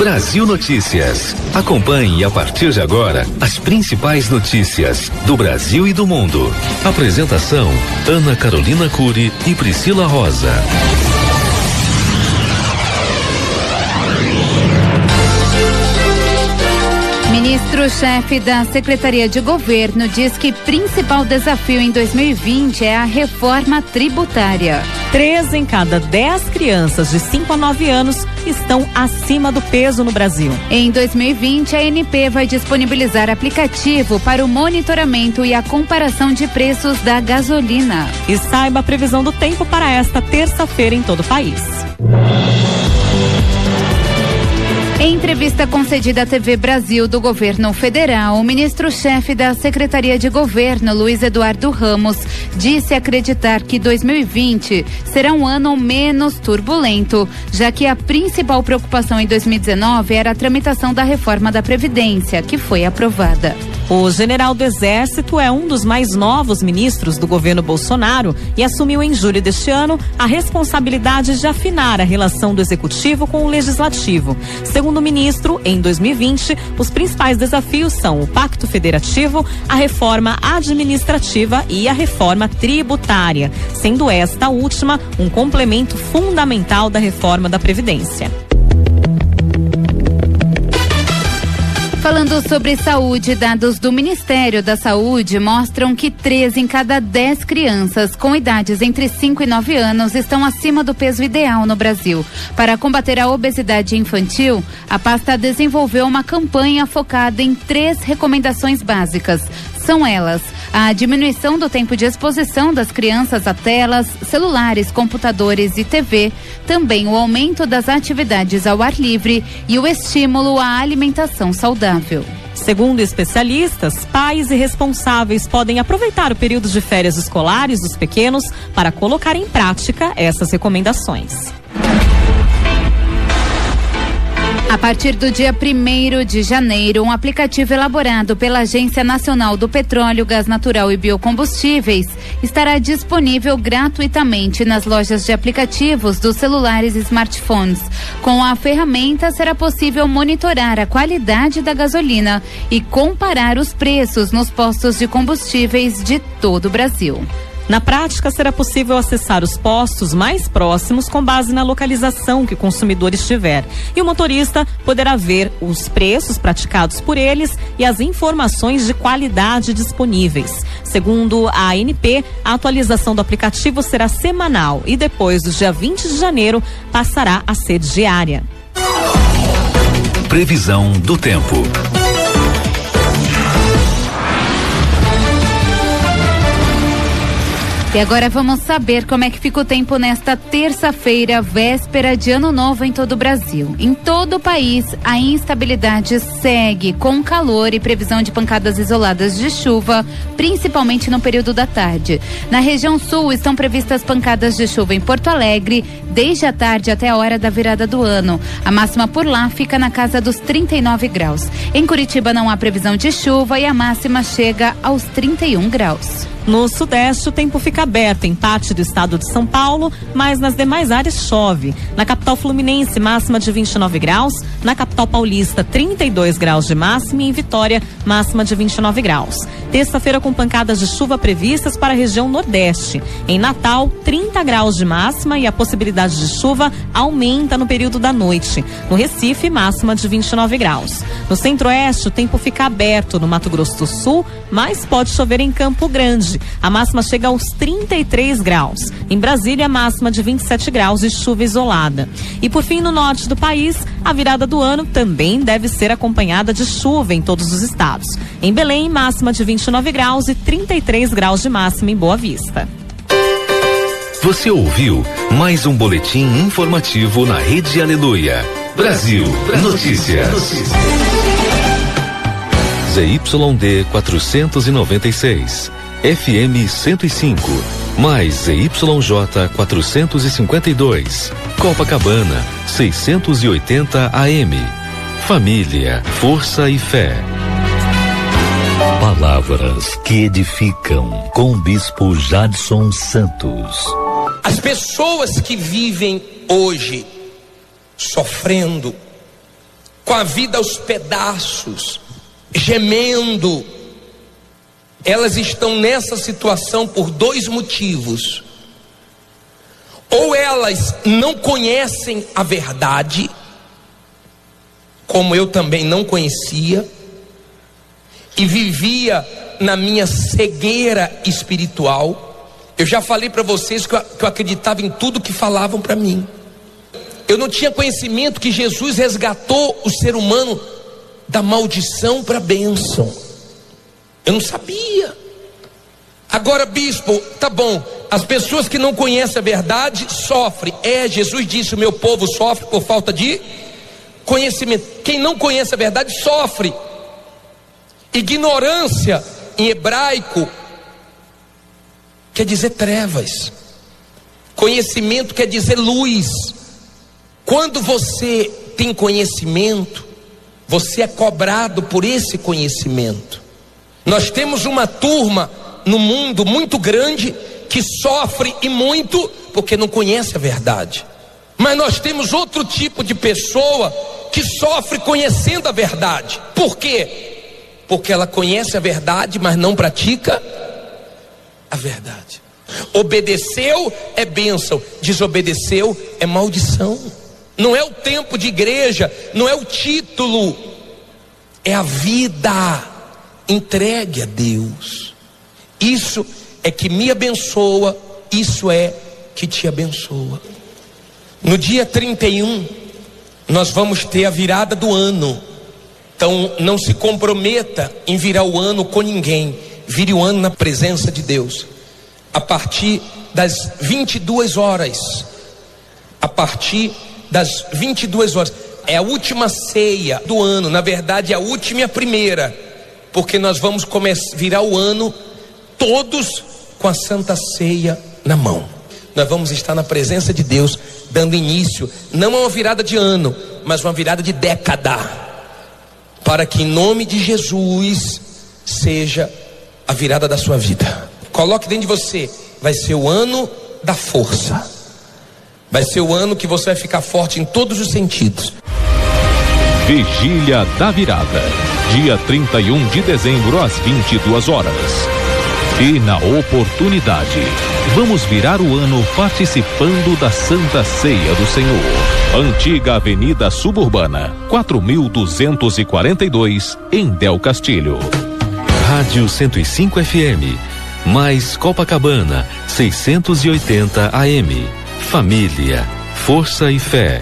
Brasil Notícias. Acompanhe a partir de agora as principais notícias do Brasil e do mundo. Apresentação: Ana Carolina Cury e Priscila Rosa. Ministro-chefe da Secretaria de Governo diz que principal desafio em 2020 é a reforma tributária. 3 em cada 10 crianças de 5 a 9 anos estão acima do peso no Brasil. Em 2020, a ANP vai disponibilizar aplicativo para o monitoramento e a comparação de preços da gasolina. E saiba a previsão do tempo para esta terça-feira em todo o país. Em entrevista concedida à TV Brasil do Governo Federal, o ministro-chefe da Secretaria de Governo, Luiz Eduardo Ramos, disse acreditar que 2020 será um ano menos turbulento, já que a principal preocupação em 2019 era a tramitação da reforma da Previdência, que foi aprovada. O general do Exército é um dos mais novos ministros do governo Bolsonaro e assumiu em julho deste ano a responsabilidade de afinar a relação do Executivo com o Legislativo. Segundo o ministro, em 2020, os principais desafios são o Pacto Federativo, a reforma administrativa e a reforma tributária, sendo esta última um complemento fundamental da reforma da Previdência. Falando sobre saúde, dados do Ministério da Saúde mostram que 3 em cada 10 crianças com idades entre 5 e 9 anos estão acima do peso ideal no Brasil. Para combater a obesidade infantil, a pasta desenvolveu uma campanha focada em 3 recomendações básicas. São elas: a diminuição do tempo de exposição das crianças a telas, celulares, computadores e TV, também o aumento das atividades ao ar livre e o estímulo à alimentação saudável. Segundo especialistas, pais e responsáveis podem aproveitar o período de férias escolares dos pequenos para colocar em prática essas recomendações. A partir do dia 1º de janeiro, um aplicativo elaborado pela Agência Nacional do Petróleo, Gás Natural e Biocombustíveis estará disponível gratuitamente nas lojas de aplicativos dos celulares e smartphones. Com a ferramenta, será possível monitorar a qualidade da gasolina e comparar os preços nos postos de combustíveis de todo o Brasil. Na prática, será possível acessar os postos mais próximos com base na localização que o consumidor estiver. E o motorista poderá ver os preços praticados por eles e as informações de qualidade disponíveis. Segundo a ANP, a atualização do aplicativo será semanal e depois do dia 20 de janeiro passará a ser diária. Previsão do tempo. E agora vamos saber como é que fica o tempo nesta terça-feira, véspera de Ano Novo em todo o Brasil. Em todo o país, a instabilidade segue com calor e previsão de pancadas isoladas de chuva, principalmente no período da tarde. Na região sul estão previstas pancadas de chuva em Porto Alegre, desde a tarde até a hora da virada do ano. A máxima por lá fica na casa dos 39 graus. Em Curitiba não há previsão de chuva e a máxima chega aos 31 graus. No sudeste, o tempo fica aberto em parte do estado de São Paulo, mas nas demais áreas chove. Na capital fluminense, máxima de 29 graus. Na capital paulista, 32 graus de máxima. E em Vitória, máxima de 29 graus. Terça-feira com pancadas de chuva previstas para a região nordeste. Em Natal, 30 graus de máxima e a possibilidade de chuva aumenta no período da noite. No Recife, máxima de 29 graus. No centro-oeste, o tempo fica aberto no Mato Grosso do Sul, mas pode chover em Campo Grande. A máxima chega aos 33 graus. Em Brasília, a máxima de 27 graus e chuva isolada. E por fim, no norte do país, a virada do ano também deve ser acompanhada de chuva em todos os estados. Em Belém, máxima de 29 graus e 33 graus de máxima em Boa Vista. Você ouviu mais um boletim informativo na Rede Aleluia. Brasil Notícias. ZYD 496. FM 105, mais ZYJ 452, Copacabana 680 AM. Família, força e fé. Palavras que edificam, com o Bispo Jadson Santos. As pessoas que vivem hoje sofrendo, com a vida aos pedaços, gemendo. Elas estão nessa situação por dois motivos. Ou elas não conhecem a verdade, como eu também não conhecia, e vivia na minha cegueira espiritual. Eu já falei para vocês que eu acreditava em tudo que falavam para mim. Eu não tinha conhecimento que Jesus resgatou o ser humano da maldição para a bênção. Eu não sabia. Agora, bispo, tá bom, as pessoas que não conhecem a verdade sofrem. Jesus disse: o meu povo sofre por falta de conhecimento. Quem não conhece a verdade sofre. Ignorância em hebraico quer dizer trevas. Conhecimento quer dizer luz. Quando você tem conhecimento, você é cobrado por esse conhecimento. Nós temos uma turma no mundo muito grande que sofre e muito porque não conhece a verdade. Mas nós temos outro tipo de pessoa que sofre conhecendo a verdade. Por quê? Porque ela conhece a verdade, mas não pratica a verdade. Obedeceu é bênção, desobedeceu é maldição. Não é o tempo de igreja, não é o título, é a vida entregue a Deus. Isso é que me abençoa, isso é que te abençoa. No dia 31, nós vamos ter a virada do ano. Então não se comprometa em virar o ano com ninguém. Vire o ano na presença de Deus. A partir das 22 horas. A partir das 22 horas. É a última ceia do ano. Na verdade, é a última e a primeira. Porque nós vamos virar o ano todos com a Santa Ceia na mão. Nós vamos estar na presença de Deus, dando início, não a uma virada de ano, mas uma virada de década. Para que em nome de Jesus seja a virada da sua vida. Coloque dentro de você, vai ser o ano da força. Vai ser o ano que você vai ficar forte em todos os sentidos. Vigília da Virada, dia 31 de dezembro às 22 horas. E na oportunidade, vamos virar o ano participando da Santa Ceia do Senhor. Antiga Avenida Suburbana, 4242, em Del Castilho. Rádio 105 FM, mais Copacabana, 680 AM. Família, força e fé.